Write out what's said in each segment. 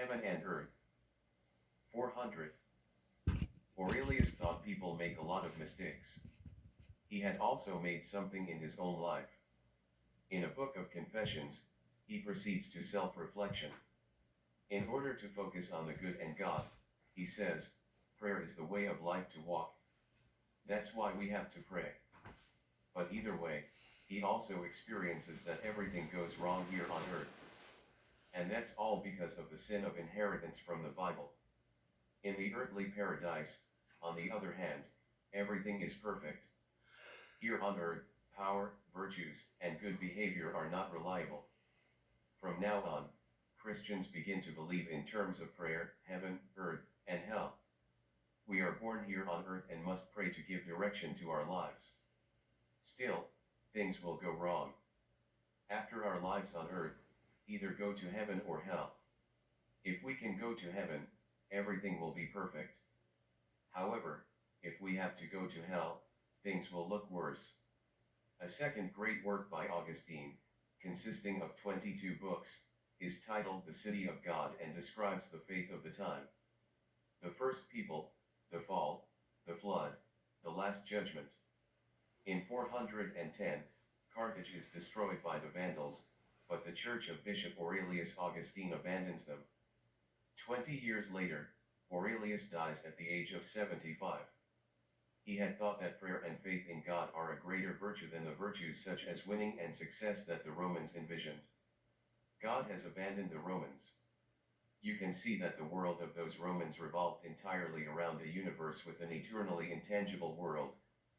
Heaven and Earth. 400. Aurelius thought people make a lot of mistakes. He had also made something in his own life. In a book of confessions, he proceeds to self-reflection. In order to focus on the good and God, he says, prayer is the way of life to walk. That's why we have to pray. But either way, he also experiences that everything goes wrong here on earth. And that's all because of the sin of inheritance from the Bible. In the earthly paradise, on the other hand, everything is perfect. Here on earth, power, virtues, and good behavior are not reliable. From now on, Christians begin to believe in terms of prayer, heaven, earth, and hell. We are born here on earth and must pray to give direction to our lives. Still, things will go wrong. After our lives on earth, either go to heaven or hell. If we can go to heaven, everything will be perfect. However, if we have to go to hell, things will look worse. A second great work by Augustine, consisting of 22 books, is titled The City of God and describes the faith of the time. The first people, the fall, the flood, the last judgment. In 410, Carthage is destroyed by the Vandals, but the church of Bishop Aurelius Augustine abandons them. 20 years later, Aurelius dies at the age of 75. He had thought that prayer and faith in God are a greater virtue than the virtues such as winning and success that the Romans envisioned. God has abandoned the Romans. You can see that the world of those Romans revolved entirely around a universe with an eternally intangible world,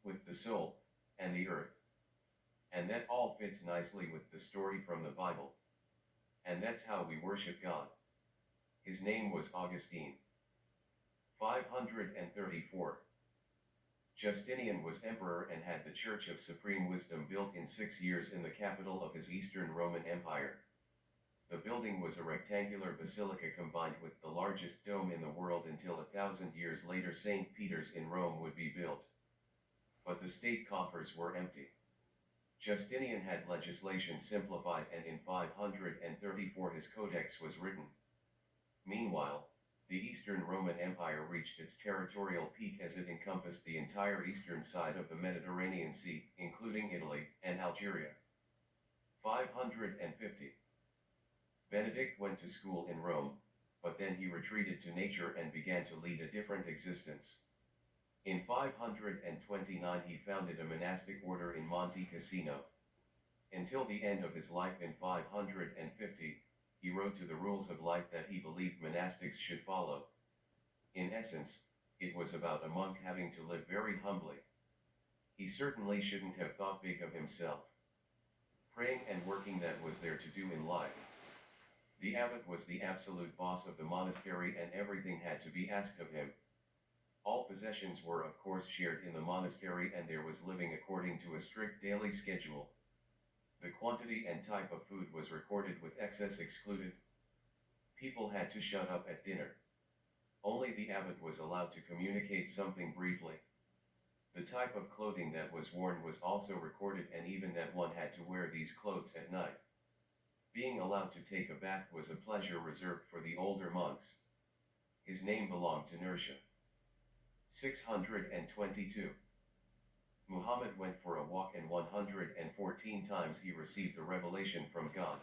with the soul, and the earth. And that all fits nicely with the story from the Bible. And that's how we worship God. His name was Augustine. 534. Justinian was emperor and had the Church of Supreme Wisdom built in 6 years in the capital of his Eastern Roman Empire. The building was a rectangular basilica combined with the largest dome in the world until 1,000 years later St. Peter's in Rome would be built. But the state coffers were empty. Justinian had legislation simplified and in 534 his codex was written. Meanwhile, the Eastern Roman Empire reached its territorial peak as it encompassed the entire eastern side of the Mediterranean Sea, including Italy and Algeria. 550. Benedict went to school in Rome, but then he retreated to nature and began to lead a different existence. In 529 he founded a monastic order in Monte Cassino. Until the end of his life in 550, he wrote to the rules of life that he believed monastics should follow. In essence, it was about a monk having to live very humbly. He certainly shouldn't have thought big of himself. Praying and working, that was there to do in life. The abbot was the absolute boss of the monastery and everything had to be asked of him. All possessions were of course shared in the monastery and there was living according to a strict daily schedule. The quantity and type of food was recorded with excess excluded. People had to shut up at dinner. Only the abbot was allowed to communicate something briefly. The type of clothing that was worn was also recorded and even that one had to wear these clothes at night. Being allowed to take a bath was a pleasure reserved for the older monks. His name belonged to Nursia. 622. Muhammad went for a walk and 114 times he received a revelation from God.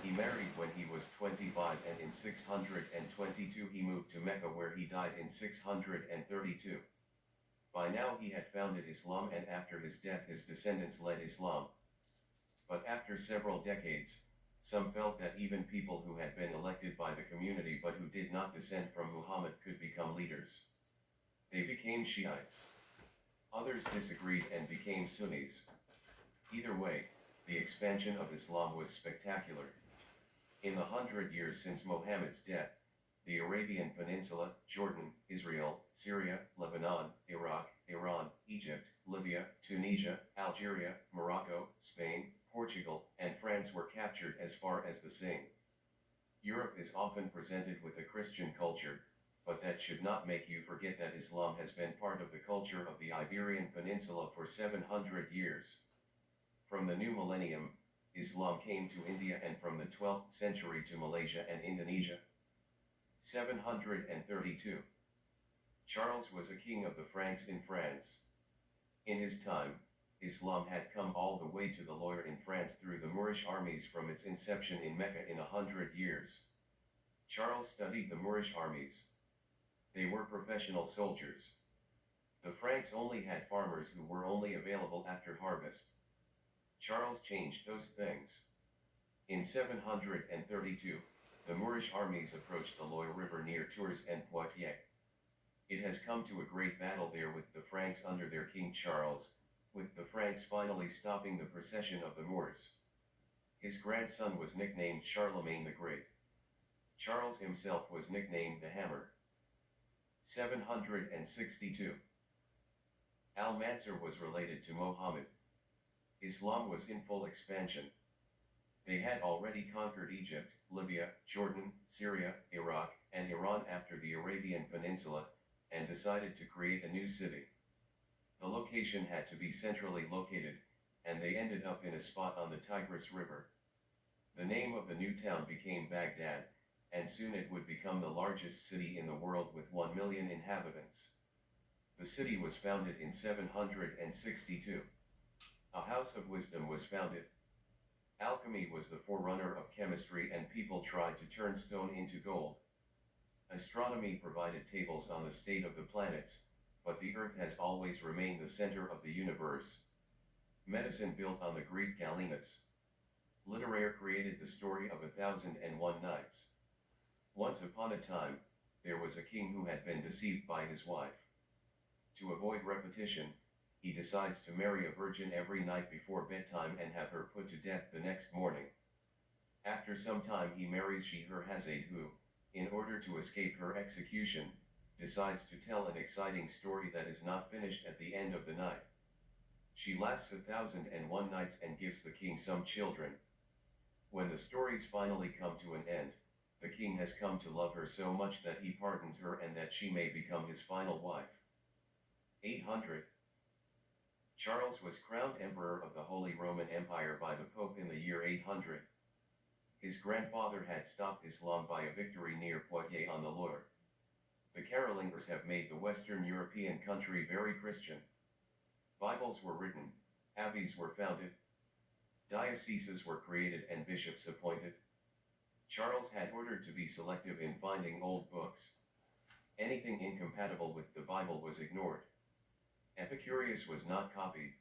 He married when he was 25 and in 622 he moved to Mecca where he died in 632. By now he had founded Islam and after his death his descendants led Islam. But after several decades, some felt that even people who had been elected by the community but who did not descend from Muhammad could become leaders. They became Shiites. Others disagreed and became Sunnis. Either way, the expansion of Islam was spectacular. In the 100 years since Muhammad's death, the Arabian Peninsula, Jordan, Israel, Syria, Lebanon, Iraq, Iran, Egypt, Libya, Tunisia, Algeria, Morocco, Spain, Portugal, and France were captured as far as the Seine. Europe is often presented with a Christian culture, but that should not make you forget that Islam has been part of the culture of the Iberian Peninsula for 700 years. From the new millennium, Islam came to India and from the 12th century to Malaysia and Indonesia. 732. Charles was a king of the Franks in France. In his time, Islam had come all the way to the Loire in France through the Moorish armies from its inception in Mecca in 100 years. Charles studied the Moorish armies. They were professional soldiers. The Franks only had farmers who were only available after harvest. Charles changed those things. In 732, the Moorish armies approached the Loire River near Tours and Poitiers. It has come to a great battle there with the Franks under their King Charles, with the Franks finally stopping the procession of the Moors. His grandson was nicknamed Charlemagne the Great. Charles himself was nicknamed the Hammer. 762. Al-Mansur was related to Muhammad. Islam was in full expansion. They had already conquered Egypt, Libya, Jordan, Syria, Iraq, and Iran after the Arabian Peninsula, and decided to create a new city. The location had to be centrally located, and they ended up in a spot on the Tigris River. The name of the new town became Baghdad, and soon it would become the largest city in the world with 1 million inhabitants. The city was founded in 762. A house of wisdom was founded. Alchemy was the forerunner of chemistry, and people tried to turn stone into gold. Astronomy provided tables on the state of the planets, but the Earth has always remained the center of the universe. Medicine built on the Greek Galenus. Literature created the story of 1001 Nights. Once upon a time, there was a king who had been deceived by his wife. To avoid repetition, he decides to marry a virgin every night before bedtime and have her put to death the next morning. After some time he marries Scheherazade who, in order to escape her execution, decides to tell an exciting story that is not finished at the end of the night. She lasts 1001 nights and gives the king some children. When the stories finally come to an end, the king has come to love her so much that he pardons her and that she may become his final wife. 800. Charles was crowned Emperor of the Holy Roman Empire by the Pope in the year 800. His grandfather had stopped Islam by a victory near Poitiers on the Loire. The Carolingers have made the Western European country very Christian. Bibles were written, abbeys were founded, dioceses were created and bishops appointed. Charles had ordered to be selective in finding old books. Anything incompatible with the Bible was ignored. Epicurus was not copied.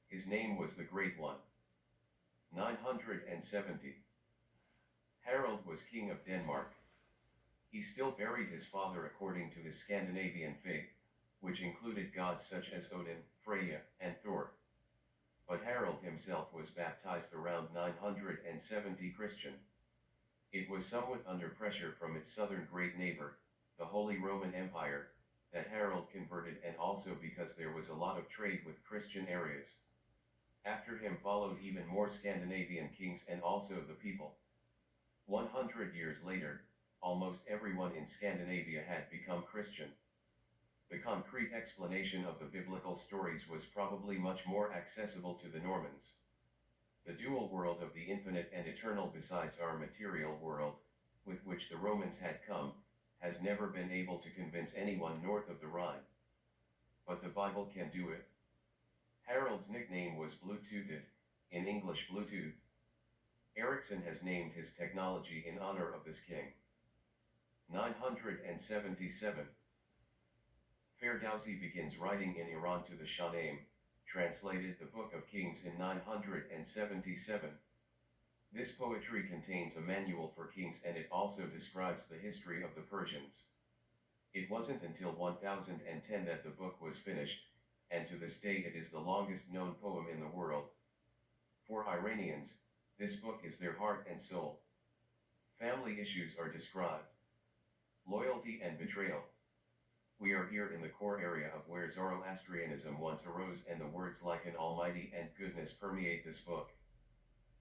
His name was the Great One. 970. Harold was king of Denmark. He still buried his father according to his Scandinavian faith, which included gods such as Odin, Freya, and Thor. But Harold himself was baptized around 970 Christian. It was somewhat under pressure from its southern great neighbor, the Holy Roman Empire, that Harold converted, and also because there was a lot of trade with Christian areas. After him followed even more Scandinavian kings and also the people. 100 years later, almost everyone in Scandinavia had become Christian. The concrete explanation of the biblical stories was probably much more accessible to the Normans. The dual world of the infinite and eternal besides our material world, with which the Romans had come, has never been able to convince anyone north of the Rhine. But the Bible can do it. Harold's nickname was Bluetoothed, in English Bluetooth. Ericsson has named his technology in honor of this king. 977. Ferdowsi begins writing in Iran to the Shahnameh, translated the Book of Kings in 977. This poetry contains a manual for kings, and it also describes the history of the Persians. It wasn't until 1010 that the book was finished, and to this day it is the longest known poem in the world. For Iranians, this book is their heart and soul. Family issues are described. Loyalty and betrayal. We are here in the core area of where Zoroastrianism once arose, and the words like an almighty and goodness permeate this book.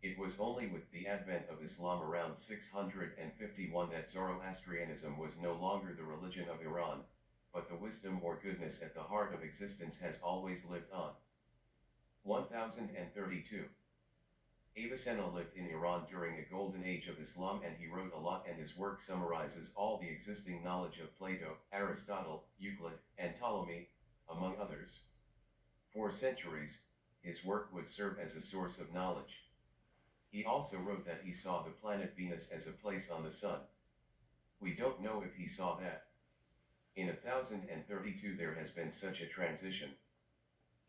It was only with the advent of Islam around 651 that Zoroastrianism was no longer the religion of Iran, but the wisdom or goodness at the heart of existence has always lived on. 1032. Avicenna lived in Iran during a golden age of Islam, and he wrote a lot, and his work summarizes all the existing knowledge of Plato, Aristotle, Euclid, and Ptolemy, among others. For centuries, his work would serve as a source of knowledge. He also wrote that he saw the planet Venus as a place on the sun. We don't know if he saw that. In 1032 there has been such a transition.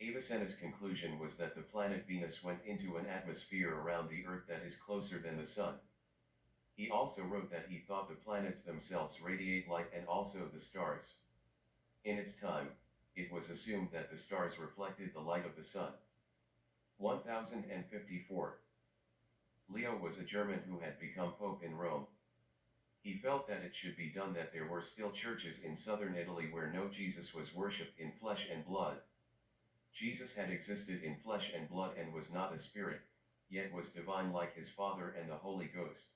Avicenna's conclusion was that the planet Venus went into an atmosphere around the Earth that is closer than the Sun. He also wrote that he thought the planets themselves radiate light, and also the stars. In its time, it was assumed that the stars reflected the light of the Sun. 1054. Leo was a German who had become Pope in Rome. He felt that it should be done, that there were still churches in southern Italy where no Jesus was worshipped in flesh and blood. Jesus had existed in flesh and blood and was not a spirit, yet was divine like his Father and the Holy Ghost.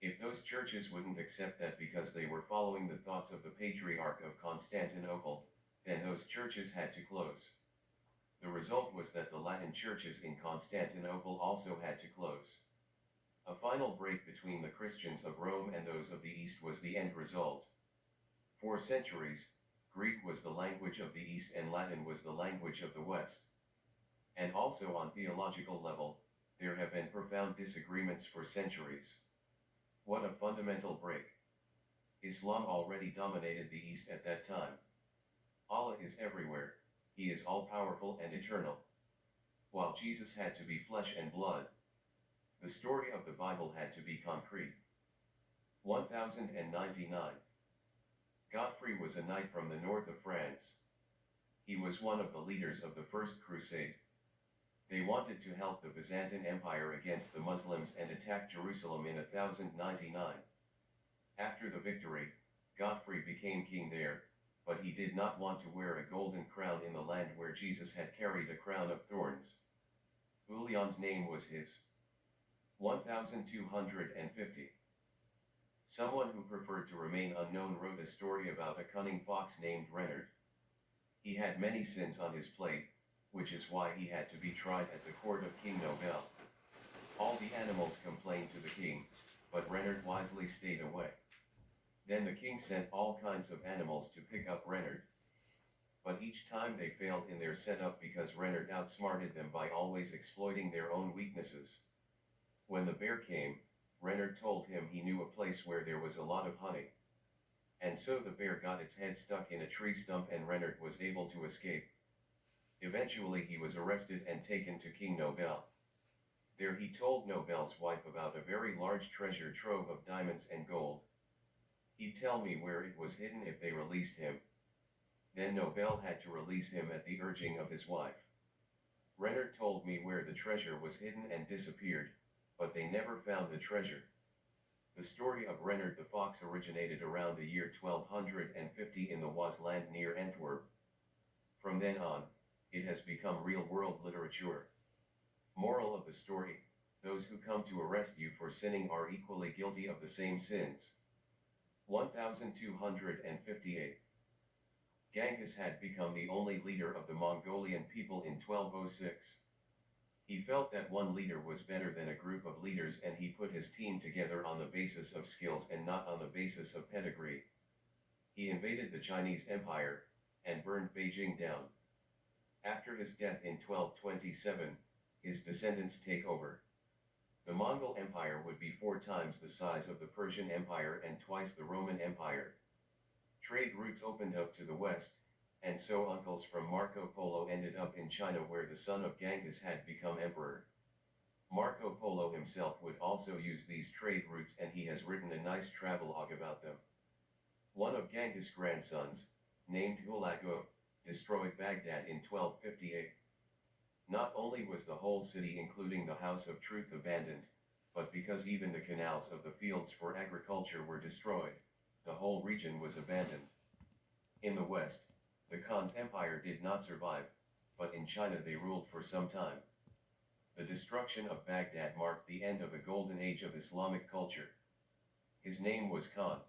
If those churches wouldn't accept that because they were following the thoughts of the Patriarch of Constantinople, then those churches had to close. The result was that the Latin churches in Constantinople also had to close. A final break between the Christians of Rome and those of the East was the end result. For centuries, Greek was the language of the East and Latin was the language of the West. And also on theological level, there have been profound disagreements for centuries. What a fundamental break! Islam already dominated the East at that time. Allah is everywhere, He is all-powerful and eternal. While Jesus had to be flesh and blood, the story of the Bible had to be concrete. 1099. Godfrey was a knight from the north of France. He was one of the leaders of the First Crusade. They wanted to help the Byzantine Empire against the Muslims and attack Jerusalem in 1099. After the victory, Godfrey became king there, but he did not want to wear a golden crown in the land where Jesus had carried a crown of thorns. Ulion's name was his. 1250. Someone who preferred to remain unknown wrote a story about a cunning fox named Reynard. He had many sins on his plate, which is why he had to be tried at the court of King Nobel. All the animals complained to the king, but Reynard wisely stayed away. Then the king sent all kinds of animals to pick up Reynard. But each time they failed in their setup because Reynard outsmarted them by always exploiting their own weaknesses. When the bear came, Reynard told him he knew a place where there was a lot of honey. And so the bear got its head stuck in a tree stump and Reynard was able to escape. Eventually he was arrested and taken to King Nobel. There he told Nobel's wife about a very large treasure trove of diamonds and gold. He'd tell me where it was hidden if they released him. Then Nobel had to release him at the urging of his wife. Reynard told me where the treasure was hidden and disappeared, but they never found the treasure. The story of Reynard the Fox originated around the year 1250 in the Oise land near Antwerp. From then on, it has become real-world literature. Moral of the story: those who come to arrest you for sinning are equally guilty of the same sins. 1258. Genghis had become the only leader of the Mongolian people in 1206. He felt that one leader was better than a group of leaders, and he put his team together on the basis of skills and not on the basis of pedigree. He invaded the Chinese Empire, and burned Beijing down. After his death in 1227, his descendants take over. The Mongol Empire would be 4 times the size of the Persian Empire and twice the Roman Empire. Trade routes opened up to the west, and so uncles from Marco Polo ended up in China, where the son of Genghis had become emperor. Marco Polo himself would also use these trade routes, and he has written a nice travelogue about them. One of Genghis' grandsons, named Hulagu, destroyed Baghdad in 1258. Not only was the whole city, including the House of Truth, abandoned, but because even the canals of the fields for agriculture were destroyed, the whole region was abandoned. In the west, the Khan's empire did not survive, but in China they ruled for some time. The destruction of Baghdad marked the end of a golden age of Islamic culture. His name was Khan.